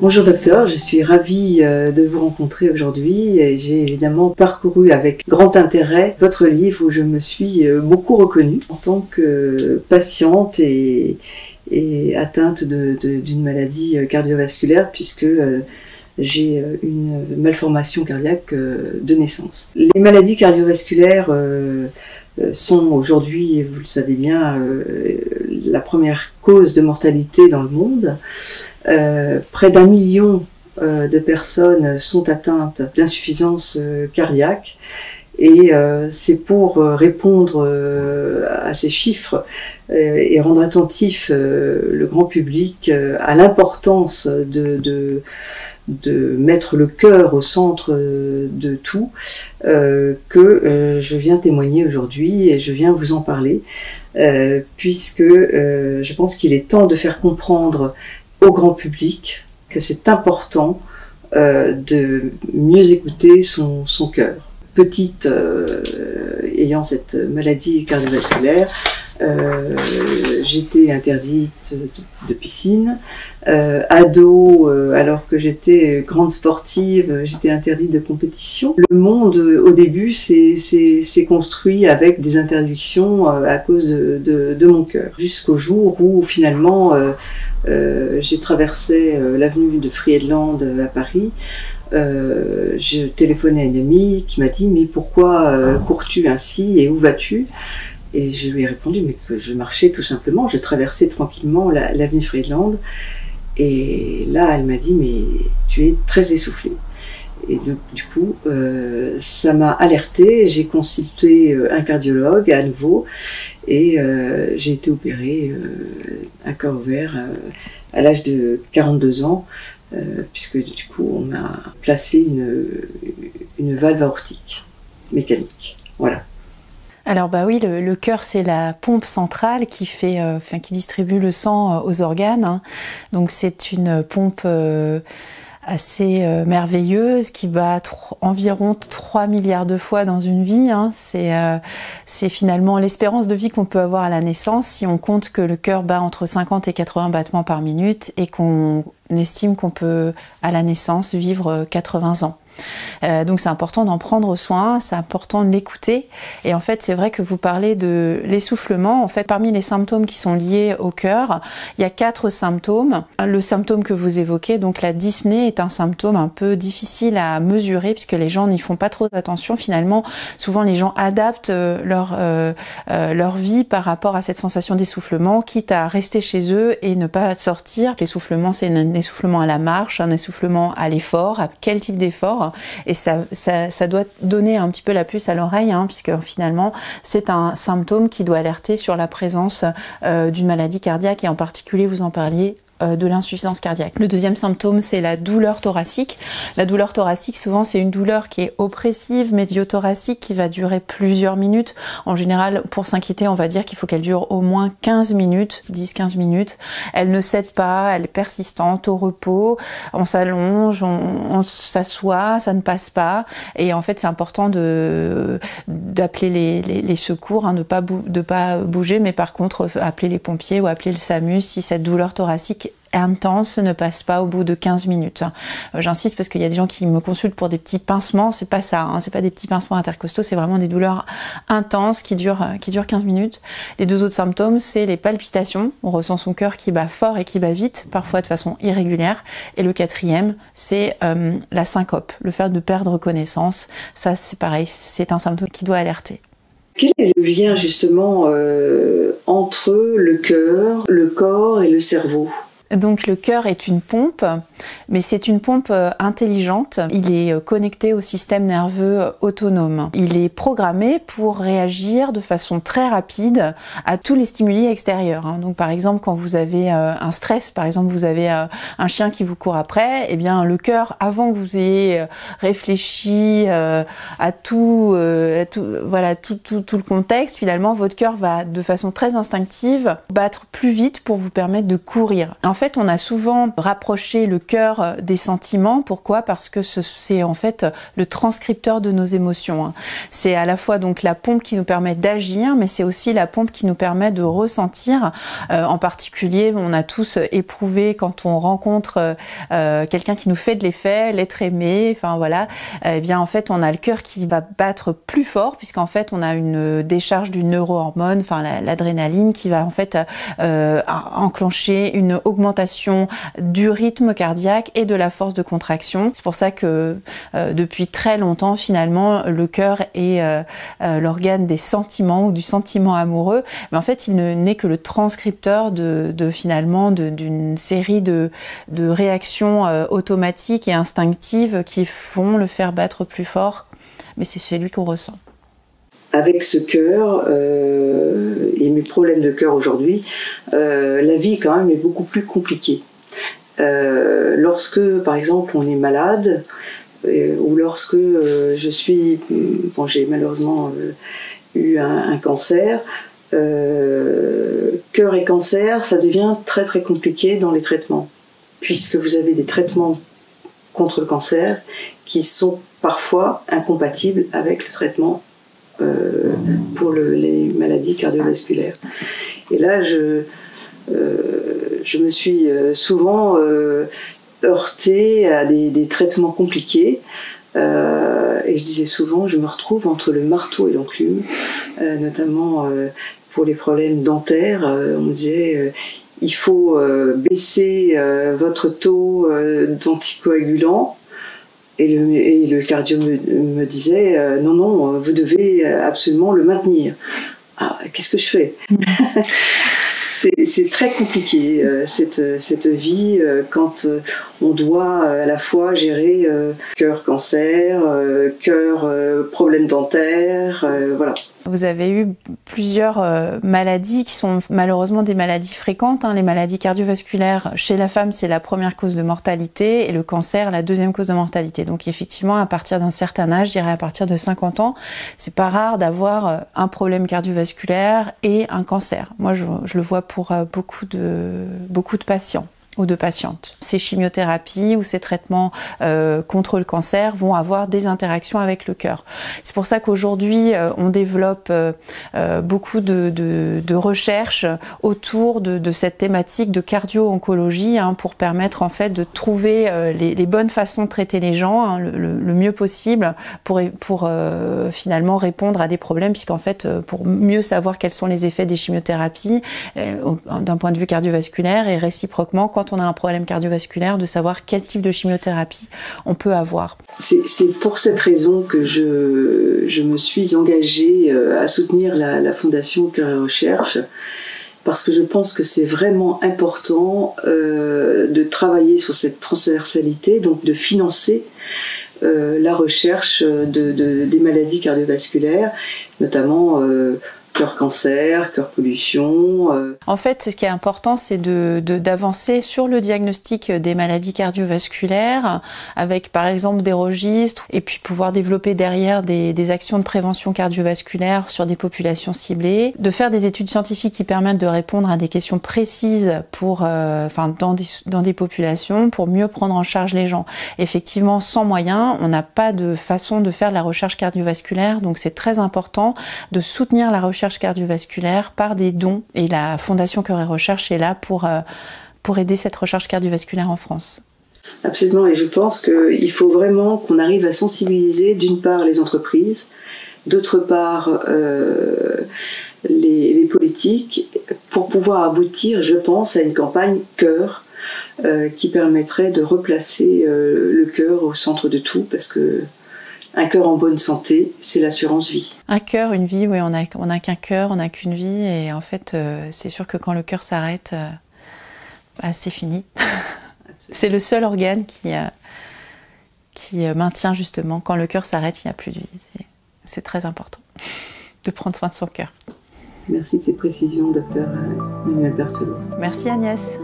Bonjour docteur, je suis ravie de vous rencontrer aujourd'hui et j'ai évidemment parcouru avec grand intérêt votre livre où je me suis beaucoup reconnue en tant que patiente et atteinte d'une maladie cardiovasculaire puisque j'ai une malformation cardiaque de naissance. Les maladies cardiovasculaires sont aujourd'hui, vous le savez bien, la première cause de mortalité dans le monde. Près d'1 million de personnes sont atteintes d'insuffisance cardiaque et c'est pour répondre à ces chiffres et rendre attentif le grand public à l'importance de mettre le cœur au centre de tout que je viens témoigner aujourd'hui et je viens vous en parler puisque je pense qu'il est temps de faire comprendre au grand public que c'est important de mieux écouter son cœur. Petite, ayant cette maladie cardiovasculaire, j'étais interdite de piscine. Ado, alors que j'étais grande sportive, j'étais interdite de compétition. Le monde, au début, s'est construit avec des interdictions à cause de mon cœur. Jusqu'au jour où, finalement, j'ai traversé l'avenue de Friedland à Paris. Je téléphonais à une amie qui m'a dit « Mais pourquoi cours-tu ainsi et où vas-tu ?» Et je lui ai répondu « Mais que je marchais tout simplement, je traversais tranquillement l'avenue Friedland. » Et là, elle m'a dit « Mais tu es très essoufflée. » Et du coup, ça m'a alertée, j'ai consulté un cardiologue à nouveau et j'ai été opérée un cœur ouvert à l'âge de 42 ans, puisque du coup, on m'a placé une valve aortique mécanique. Voilà. Alors bah oui, le cœur c'est la pompe centrale qui fait, qui distribue le sang aux organes. Hein. Donc c'est une pompe assez merveilleuse qui bat environ 3 milliards de fois dans une vie. Hein. C'est finalement l'espérance de vie qu'on peut avoir à la naissance si on compte que le cœur bat entre 50 et 80 battements par minute et qu'on estime qu'on peut à la naissance vivre 80 ans. Donc c'est important d'en prendre soin, c'est important de l'écouter. Et en fait, c'est vrai que vous parlez de l'essoufflement. En fait, parmi les symptômes qui sont liés au cœur, il y a 4 symptômes. Le symptôme que vous évoquez, donc la dyspnée, est un symptôme un peu difficile à mesurer puisque les gens n'y font pas trop attention. Finalement, souvent les gens adaptent leur vie par rapport à cette sensation d'essoufflement, quitte à rester chez eux et ne pas sortir. L'essoufflement, c'est un essoufflement à la marche, un essoufflement à l'effort, à quel type d'effort? Et ça doit donner un petit peu la puce à l'oreille, hein, puisque finalement c'est un symptôme qui doit alerter sur la présence d'une maladie cardiaque et en particulier vous en parliez de l'insuffisance cardiaque. Le deuxième symptôme, c'est la douleur thoracique. La douleur thoracique, souvent, c'est une douleur qui est oppressive, médiothoracique, qui va durer plusieurs minutes. En général, pour s'inquiéter, on va dire qu'il faut qu'elle dure au moins 15 minutes, 10-15 minutes. Elle ne cède pas, elle est persistante au repos. On s'allonge, on s'assoit, ça ne passe pas. Et en fait, c'est important d'appeler les secours, hein, de pas bouger, mais par contre, appeler les pompiers ou appeler le SAMU si cette douleur thoracique intense ne passe pas au bout de 15 minutes. J'insiste parce qu'il y a des gens qui me consultent pour des petits pincements, c'est pas ça, hein, c'est pas des petits pincements intercostaux, c'est vraiment des douleurs intenses qui durent 15 minutes. Les 2 autres symptômes, c'est les palpitations, on ressent son cœur qui bat fort et qui bat vite, parfois de façon irrégulière. Et le 4e, c'est la syncope, le fait de perdre connaissance. Ça, c'est pareil, c'est un symptôme qui doit alerter. Quel est le lien justement entre le cœur, le corps et le cerveau ? Donc le cœur est une pompe, mais c'est une pompe intelligente. Il est connecté au système nerveux autonome. Il est programmé pour réagir de façon très rapide à tous les stimuli extérieurs. Donc par exemple, quand vous avez un stress, par exemple vous avez un chien qui vous court après, eh bien le cœur, avant que vous ayez réfléchi à tout le contexte, finalement votre cœur va de façon très instinctive battre plus vite pour vous permettre de courir. En fait, on a souvent rapproché le cœur des sentiments. Pourquoi? Parce que c'est en fait le transcripteur de nos émotions, hein. C'est à la fois donc la pompe qui nous permet d'agir, mais c'est aussi la pompe qui nous permet de ressentir. En particulier, on a tous éprouvé quand on rencontre quelqu'un qui nous fait de l'effet, l'être aimé, enfin voilà. Eh bien, en fait, on a le cœur qui va battre plus fort, puisqu'en fait, on a une décharge d'une neurohormone, enfin l'adrénaline, qui va en fait enclencher une augmentation du rythme cardiaque et de la force de contraction. C'est pour ça que depuis très longtemps, finalement, le cœur est l'organe des sentiments ou du sentiment amoureux. Mais en fait, il n'est que le transcripteur finalement d'une série de réactions automatiques et instinctives qui font le faire battre plus fort. Mais c'est celui qu'on ressent. Avec ce cœur et mes problèmes de cœur aujourd'hui, la vie quand même est beaucoup plus compliquée. Lorsque, par exemple, on est malade, ou lorsque j'ai malheureusement eu un cancer, cœur et cancer, ça devient très très compliqué dans les traitements, puisque vous avez des traitements contre le cancer qui sont parfois incompatibles avec le traitement pour les maladies cardiovasculaires. Et là, je me suis souvent heurtée à des traitements compliqués. Et je disais souvent, je me retrouve entre le marteau et l'enclume, notamment pour les problèmes dentaires. On me disait, il faut baisser votre taux d'anticoagulant. Et le cardio me disait, non, vous devez absolument le maintenir. Ah, qu'est-ce que je fais? C'est très compliqué, cette vie, quand on doit à la fois gérer cœur cancer, cœur problème dentaire, voilà. Vous avez eu plusieurs maladies qui sont malheureusement des maladies fréquentes, hein. Les maladies cardiovasculaires, chez la femme, c'est la première cause de mortalité et le cancer, la deuxième cause de mortalité. Donc effectivement, à partir d'un certain âge, je dirais à partir de 50 ans, c'est pas rare d'avoir un problème cardiovasculaire et un cancer. Moi, je le vois pour beaucoup de patients ou de patientes. Ces chimiothérapies ou ces traitements contre le cancer vont avoir des interactions avec le cœur. C'est pour ça qu'aujourd'hui, on développe beaucoup de recherches autour de cette thématique de cardio-oncologie, hein, pour permettre en fait de trouver les bonnes façons de traiter les gens, hein, le mieux possible pour finalement répondre à des problèmes, puisqu'en fait, pour mieux savoir quels sont les effets des chimiothérapies d'un point de vue cardiovasculaire, et réciproquement, quand on a un problème cardiovasculaire, de savoir quel type de chimiothérapie on peut avoir. C'est pour cette raison que je me suis engagée à soutenir la Fondation Cœur et Recherche, parce que je pense que c'est vraiment important de travailler sur cette transversalité, donc de financer la recherche des maladies cardiovasculaires, notamment cœur cancer, cœur pollution. En fait, ce qui est important, c'est d'avancer sur le diagnostic des maladies cardiovasculaires, avec par exemple des registres, et puis pouvoir développer derrière des actions de prévention cardiovasculaire sur des populations ciblées, de faire des études scientifiques qui permettent de répondre à des questions précises dans des populations, pour mieux prendre en charge les gens. Effectivement, sans moyens, on n'a pas de façon de faire de la recherche cardiovasculaire, donc c'est très important de soutenir la recherche cardiovasculaire par des dons, et la Fondation Cœur et Recherche est là pour aider cette recherche cardiovasculaire en France. Absolument, et je pense qu'il faut vraiment qu'on arrive à sensibiliser d'une part les entreprises, d'autre part les politiques, pour pouvoir aboutir, je pense, à une campagne cœur qui permettrait de replacer le cœur au centre de tout, parce que un cœur en bonne santé, c'est l'assurance vie. Un cœur, une vie, oui, on n'a qu'un cœur, on n'a qu'une vie, et en fait, c'est sûr que quand le cœur s'arrête, c'est fini. C'est le seul organe qui maintient justement. Quand le cœur s'arrête, il n'y a plus de vie. C'est très important de prendre soin de son cœur. Merci de ces précisions, docteur Emmanuel Berthelot. Merci Agnès.